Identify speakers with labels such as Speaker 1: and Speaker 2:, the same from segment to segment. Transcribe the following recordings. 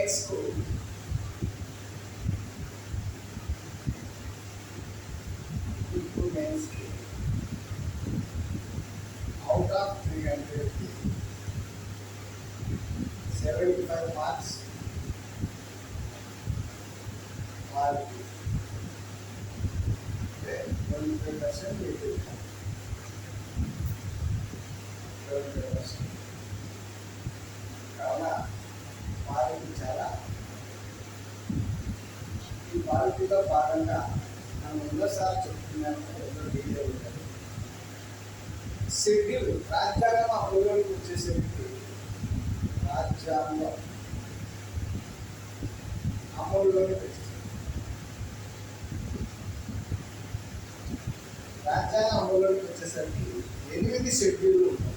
Speaker 1: మెయిన్స్కు out of 300 75 marks are 25% weighted. 25%. కావున వారికి చాలా ఈ పార్టీలో భాగంగా మనం ఎన్నోసార్లు చెప్తున్నాము. వీడియో ఉంటుంది. షెడ్యూల్ రాజ్యాంగం అమలులోకి వచ్చేసరికి రాజ్యాంగం అమలులోకి వచ్చేసరికి రాజ్యాంగం అమలులోకి వచ్చేసరికి 8 షెడ్యూల్ ఉంటాయి.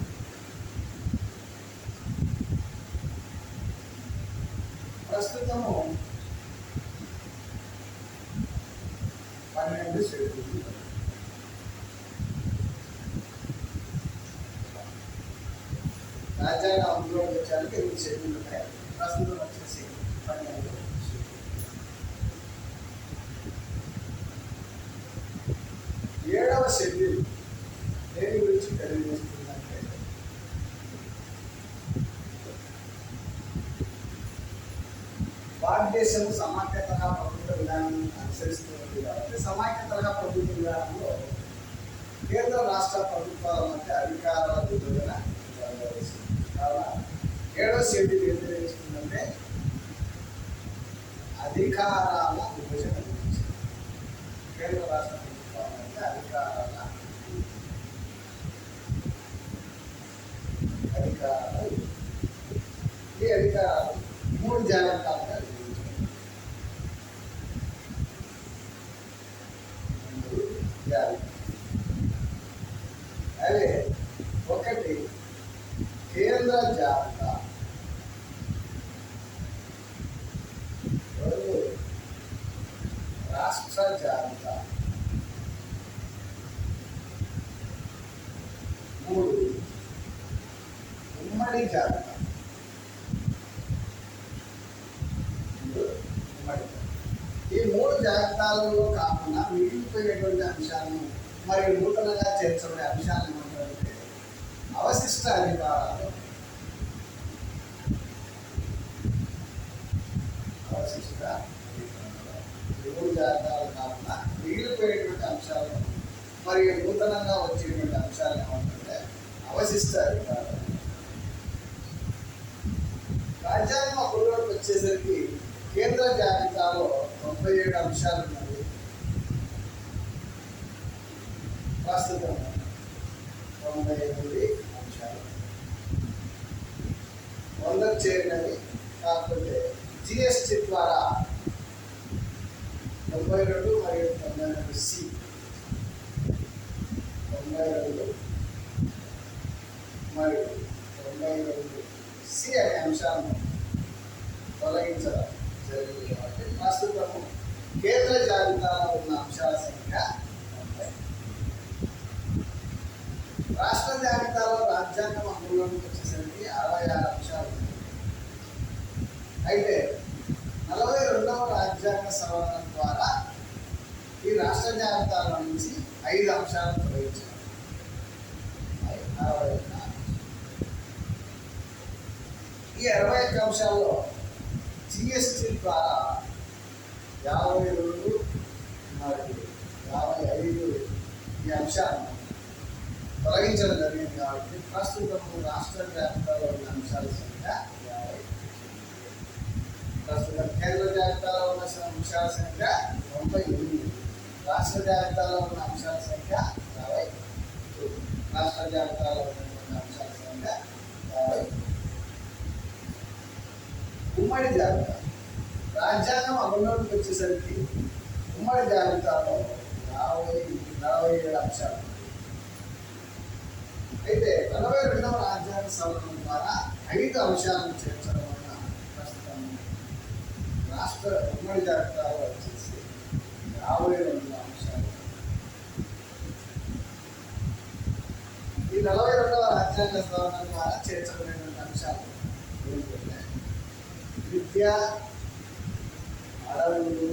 Speaker 1: ప్రస్తుతము 12 షెడ్యూల్. రాజ్యాంగ అమలులోకి వచ్చానికి 8 షెడ్యూల్ ఉంటాయి. ప్రస్తుతం వచ్చేసి 12 షెడ్యూల్. 7వ షెడ్యూల్ దేని గురించి తెలియజేస్తుందంటే భారతదేశం సమాఖ్య తరహా ప్రభుత్వ విధానాన్ని అనుసరిస్తున్నది కాబట్టి సమాఖ్య తరహా ప్రభుత్వ విధానంలో కేంద్ర రాష్ట్ర ప్రభుత్వాల మధ్య అధికారాల విభజన కావున 7వ షెడ్యూల్ ఏం తెలియజేస్తుందంటే అధికారాల విభజన గురించి. కేంద్ర రాష్ట్ర ప్రభుత్వాల మధ్య అధికారాలు ఈ అధికారాలు 3 జాగ్రత్తలుగా అదే ఒకటి కేంద్ర జాబితా, 2 రాష్ట్ర జాబితా, 3 ఉమ్మడి జాబితా. ఈ 3 జాబితాలలో కాకుండా మిగిలిపోయినటువంటి అంశాలను మరియు నూతనంగా చేర్చబడే అంశాలను ఏమంటారంటే అవశిష్ట అధికారాలు. అవశిష్ట 3 జాబితాలు కాకుండా మిగిలిపోయినటువంటి అంశాలు మరియు నూతనంగా వచ్చేటువంటి అంశాలు ఏమంటే అవశిష్ట అధికారాలు. రాజ్యాంగం అమలులోకి వచ్చేసరికి కేంద్ర జాబితాలో 97 అంశాలు ఉన్నాయి. ప్రస్తుతం 98 అంశాలు 100 చేరినవి. కాకపోతే జిఎస్టి ద్వారా 92 మరియు 92C 92 మరియు 92C అనే అంశాలను తొలగించడం జరిగింది. కాబట్టి ప్రస్తుతం కేంద్ర జాబితాలో ఉన్న అంశాల సంఖ్య 90. రాష్ట్ర జాబితాలో రాజ్యాంగం అమలులోకి వచ్చేసరికి 66 అంశాలు ఉన్నాయి. అయితే 42వ రాజ్యాంగ సవరణ ద్వారా ఈ రాష్ట్ర జాబితాలో నుంచి 5 అంశాలను తొలగించారు. ఈ 61 అంశాల్లో జిఎస్టి ద్వారా 52 మరియు 55 ఈ అంశాలను తొలగించడం జరిగింది. కాబట్టి ప్రస్తుతం రాష్ట్ర జాబితాలో ఉన్న అంశాల సంఖ్య 50. ప్రస్తుతం కేంద్ర జాబితాలో ఉన్న అంశాల సంఖ్య 98. రాష్ట్ర జాబితాలో ఉన్న అంశాల సంఖ్య 52. రాష్ట్ర జాబితాలో ఉన్న అంశాల సంఖ్య 50. ఉమ్మడి జాబితా రాజ్యాంగం అమలులోకి వచ్చేసరికి ఉమ్మడి జాబితాలో 47 అంశాలు. అయితే 42వ రాజ్యాంగ సవరణ ద్వారా 5 అంశాలను చేర్చడం వలన ప్రస్తుతం రాష్ట్ర ఉమ్మడి జాబితాలో వచ్చేసి 52 అంశాలు. ఈ 42వ రాజ్యాంగ సవరణ ద్వారా చేర్చబడినటువంటి అంశాలు ఏంటంటే విద్య, అడవులు,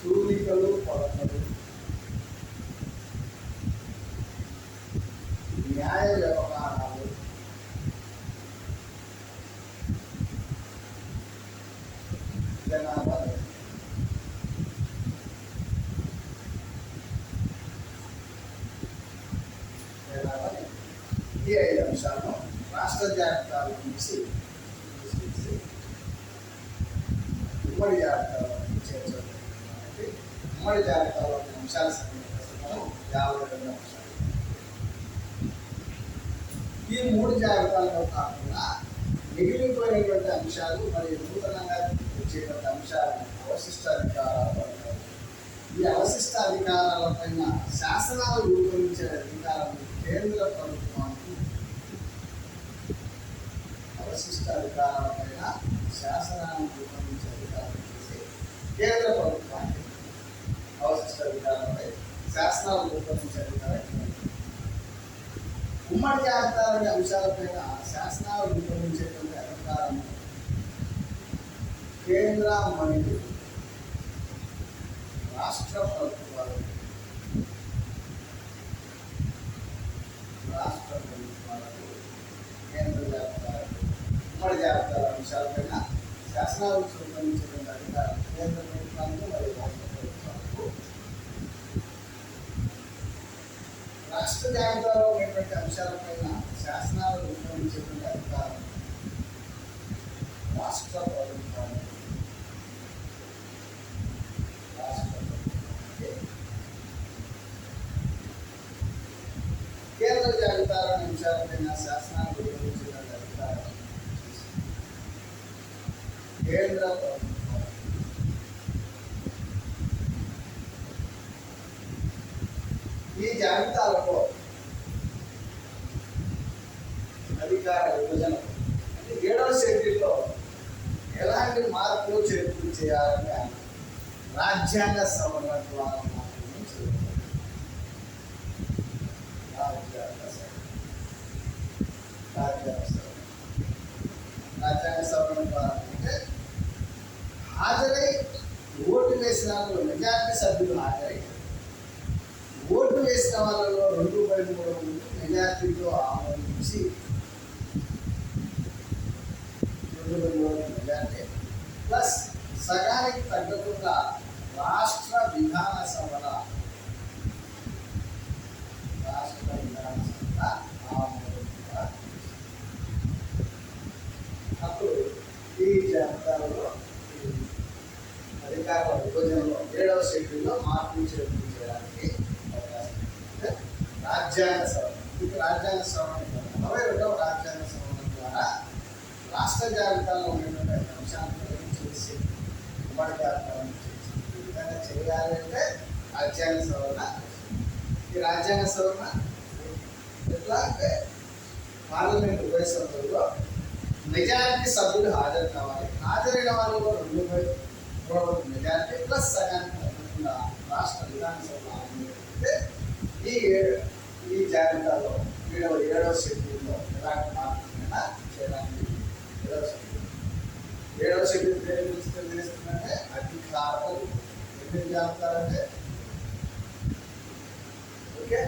Speaker 1: తూలికలు, కొలతలు, న్యాయ వ్యవహారాలు, జనాభా ఈ 5 అంశాలను రాష్ట్ర జాబితాల నుంచి ఉమ్మడి జాబితాలో చేర్చడం. ఉమ్మడి జాబితాలో అంశాల సంఖ్య 52 అంశాలు. ఈ 3 జాబితాలలో కాకుండా మిగిలిపోయినటువంటి అంశాలు మరియు నూతనంగా వచ్చేటువంటి అంశాలను అవశిష్టాధికారాలు అంటారు. ఈ అవశిష్టాధికారాల పైన శాసనాలు రూపొందించే అధికారం కేంద్ర ప్రభుత్వానికి. అవశిష్టాధికారాల పైన శాసనాలను రూపొందించే అధికారం చేసి కేంద్ర ప్రభుత్వానికి. అవశిష్టాధికారాలపై శాసనాలు రూపొందించే అధికారం. ఉమ్మడి జాబితాలోని అంశాలపైన శాసనాలు రూపొందించేటువంటి అధికారం కేంద్ర మరియు రాష్ట్ర ప్రభుత్వాలు. రాష్ట్ర ప్రభుత్వాలకు కేంద్ర జాబితాలకు ఉమ్మడి జాబితాల అంశాలపైన శాసనాలు రూపొందించేటువంటి అధికారం కేంద్ర ప్రభుత్వానికి మరియు రాష్ట్ర ప్రభుత్వాలకు. రాష్ట్ర జాబితాలో ఉన్నటువంటి అంశాలపైన శాసనాలు రూపొందించేటువంటి అధికారం రాష్ట్ర ప్రభుత్వానికి. కేంద్ర జాబితాలోని అంశాలపైన శాసనాలు రూపొందించేటువంటి అధికారం కేంద్ర ప్రభుత్వం. ఈ జాబితాలలో అధికార విభజన అంటే 7వ షెడ్యూల్లో ఎలాంటి మార్పులు చేర్పులు చేయాలని రాజ్యాంగ సవరణ ద్వారా మాత్రమే చేయాలి. రాజ్యాంగ సవరణ ద్వారా అంటే హాజరై ఓటు వేసిన మెజార్టీ సభ్యులు హాజరై ఓటు వేసిన వాళ్ళలో 2/3 మెజార్టీతో ఆమోదించి 2/3 మెజార్టీ ప్లస్ సగానికి తగ్గకుండా రాష్ట్ర విధాన సభల ఆమోదించారు. అప్పుడు ఈ జాబితాలో అధికార విభజనలో 7వ షెడ్యూల్లో మార్పులు చేర్పులు చేయడానికి రాజ్యాంగ సవరణ. ఇది రాజ్యాంగ సవరణ 42వ రాజ్యాంగ సవరణ ద్వారా రాష్ట్ర జాబితాలో ఉన్నటువంటి అంశాలను చేసి ఉమ్మడి జాబితాలను చేసి ఈ విధంగా చేయాలి అంటే రాజ్యాంగ సవరణ. ఈ రాజ్యాంగ సవరణ ఎట్లా అంటే పార్లమెంట్ ఉభయ సభ్యుల్లో మెజారిటీ సభ్యులు హాజరు కావాలి. హాజరైన వాళ్ళలో 2/3 మెజారిటీ ప్లస్ సగానికి తగ్గకుండా రాష్ట్ర విధానసభ ఆమోదిస్తే ఈ జాబితాలో 7వ షెడ్యూల్లో ఎలాంటి మార్పులైనా చేయడానికి 7వ షెడ్యూల్ దేని గురించి తెలియజేస్తుందంటే అధికారులు ఎన్ని జాబితాలంటే ఓకే.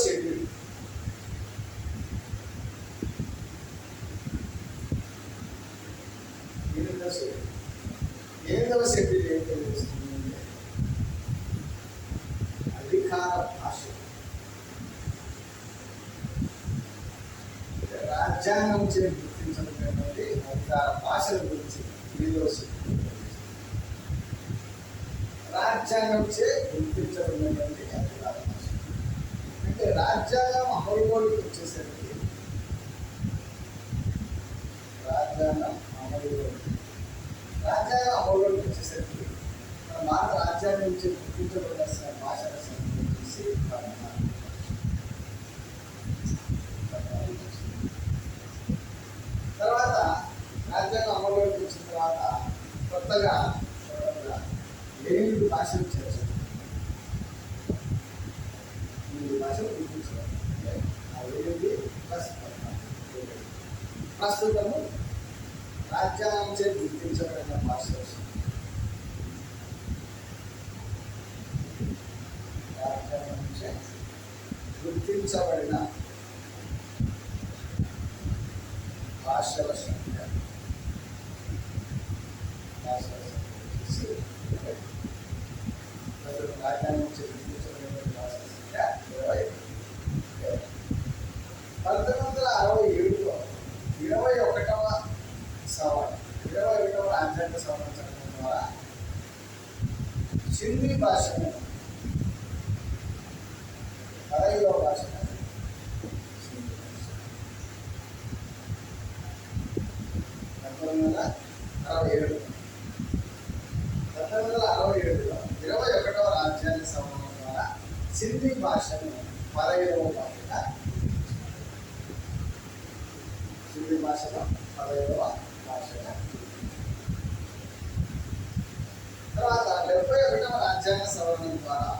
Speaker 1: షెడ్యూల్ ఎనిమిదవ షెడ్యూల్ ఏం తెలియజేస్తుంది? అధికార భాష. రాజ్యాంగం చే గుర్తించబడినటువంటి అధికార భాషల గురించి 8వ షెడ్యూల్. రాజ్యాంగం చే గుర్తించబడినటువంటి అధికార భాష అంటే రాజ్యాంగం అమలులోకి వచ్చేసరికి రాజ్యాంగం అమలులోకి రాజ్యాంగం అమలులోకి వచ్చేసరికి మన భారత రాజ్యాంగం నుంచి గుర్తించబడాల్సిన భాషల సంఖ్య వచ్చేసి 14. తర్వాత రాజ్యాంగం అమలులోకి వచ్చిన తర్వాత కొత్తగా 8 భాషలు చేర్చారు. 8 భాషలు గుర్తించారు. ఆ 8 ప్లస్ 14. ప్రస్తుతము రాజ్యాంగం చే గుర్తించబడిన భాషలు రాజ్యాంగం చే గుర్తించబడిన భాషల సంఖ్య రాజ్యాంగం చే గుర్తించబడిన భాషల సంఖ్య 20. 1967లో 21వ సవరణ 21వ రాజ్యాంగ సవరణ చట్టం ద్వారా సింధీ భాషను 15వ భాషగా 1967లో 21వ రాజ్యాంగ సవరణ ద్వారా సింధీ భాషను 15వ భాషగా సింధీ భాషలో 15వ భాషగా తర్వాత 71వ రాజ్యాంగ సవరణ ద్వారా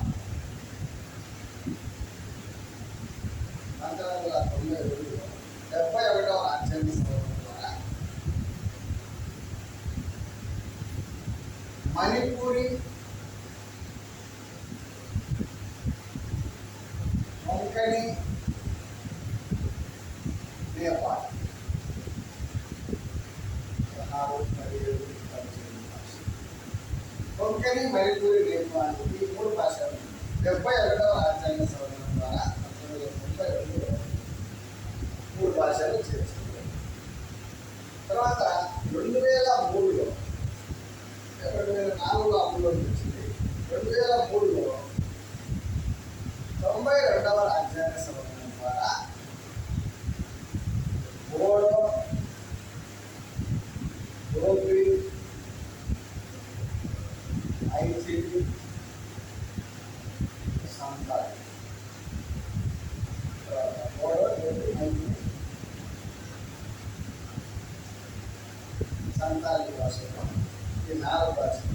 Speaker 1: 1992లో 71వ రాజ్యాంగ సవరణ ద్వారా మణిపూరి, కొంకణి, నేపాల్ 17 కొంకణి, మణిపూరి, నేపాల్ ఈ 3 భాషలు 71వ రాజ్యాంగ సవరణ ద్వారా 1992లో 3 భాషలు చేర్చారు. తర్వాత 2003లో 2004లో అమలులోకి వచ్చింది. 2003లో 92వ రాజ్యాంగ సవరణ ద్వారా బోడో, డోగ్రి, ఐథిలి, సంతాలి బోడో, డోగ్రి, ఐథిలి, సంతాలి భాషలో ఈ 4 భాషలు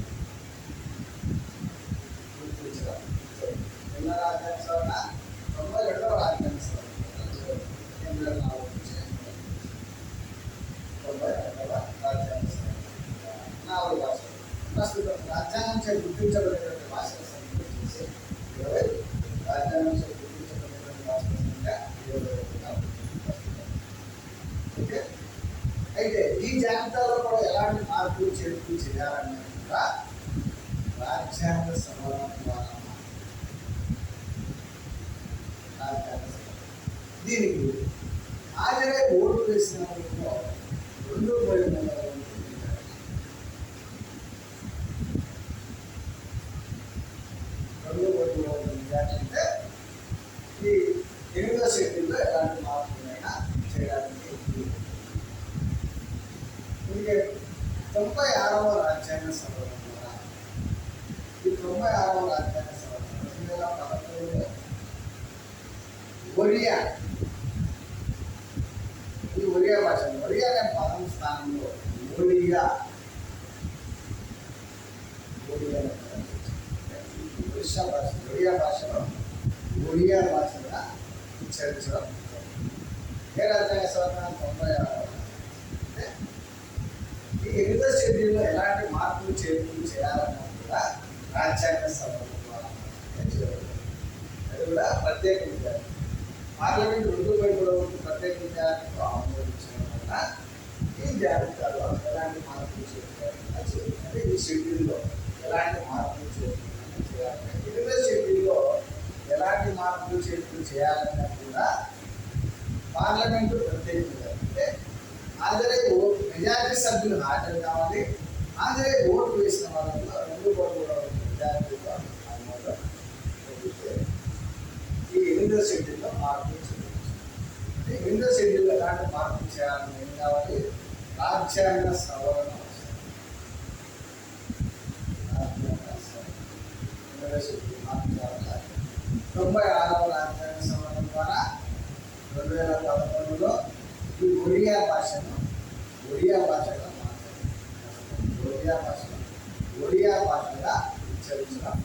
Speaker 1: గుర్తించడం. ఎన్నో రాజ్యాంగ సవరణ 92వ రాజ్యాంగ సవరణ 2004 నుంచి 92వ రాజ్యాంగ సవరణ 4 భాషలు. ప్రస్తుతం రాజ్యాంగం చే గుర్తించబడినటువంటి భాషల సంఖ్య వచ్చేసి 20. రాజ్యాంగం చే గుర్తించబడినటువంటి భాషల సంఖ్య 21గా ఓకే. అయితే ఈ జాబితాలో కూడా ఎలాంటి మార్పులు చేర్పులు చేయాలనేది కూడా రాజ్యాంగ సవరణ ద్వారా దీనికి హాజరై ఓటు వేసిన వాళ్ళలో 2/3 అంటే ఈ 8వ షెడ్యూల్లో ఎలాంటి మార్పులైనా చేయడానికి ఇంకే 96వ రాజ్యాంగ సవరణ ద్వారా ఈ 96వ రాజ్యాంగ సవరణ 2011లో ఒరియా ఈ ఒరియా భాష ఒరియా అనే పదం స్థానంలో ఒరియా ఒరిస్సా భాష ఒరియా భాషలో ఒరియా భాషగా ఉచ్చరించడం. ఏ రాజ్యాంగ సవరణ 96 అంటే ఈ 8వ షెడ్యూల్లో ఎలాంటి మార్పులు చేర్పులు చేయాలన్నా కూడా రాజ్యాంగ సవరణ ద్వారా అది కూడా ప్రత్యేక విధానం. పార్లమెంట్ 2/3 ప్రత్యేక విధానంతో ఆమోదించడం వల్ల ఈ జాబితాలో ఎలాంటి మార్పులు చేయాలి అంటే ఈ షెడ్యూల్లో ఎలాంటి మార్పులు చేయాలి 8వ షెడ్యూల్లో ఎలాంటి మార్పులు చేర్పులు చేయాలన్నా కూడా పార్లమెంటు ప్రత్యేక విధానం అంటే హాజరై ఓటు మెజారిటీ సభ్యులు హాజరు కావాలి. హాజరై ఓటు వేసిన వాళ్ళలో 2/3 మెజారిటీతో ఆమోదం పొందితే ఈ 8వ షెడ్యూల్లో మార్పులు చేయాలి. 8వ షెడ్యూల్లో ఎలాంటి మార్పులు చేయాలని ఏం కావాలి? రాజ్యాంగ సవరణ అవసరం. 96వ రాజ్యాంగ సవరణ ద్వారా 2011లో ఈ ఒడియా భాషగా మార్చారు. ఒడియా భాషగా ఉచ్చరించడం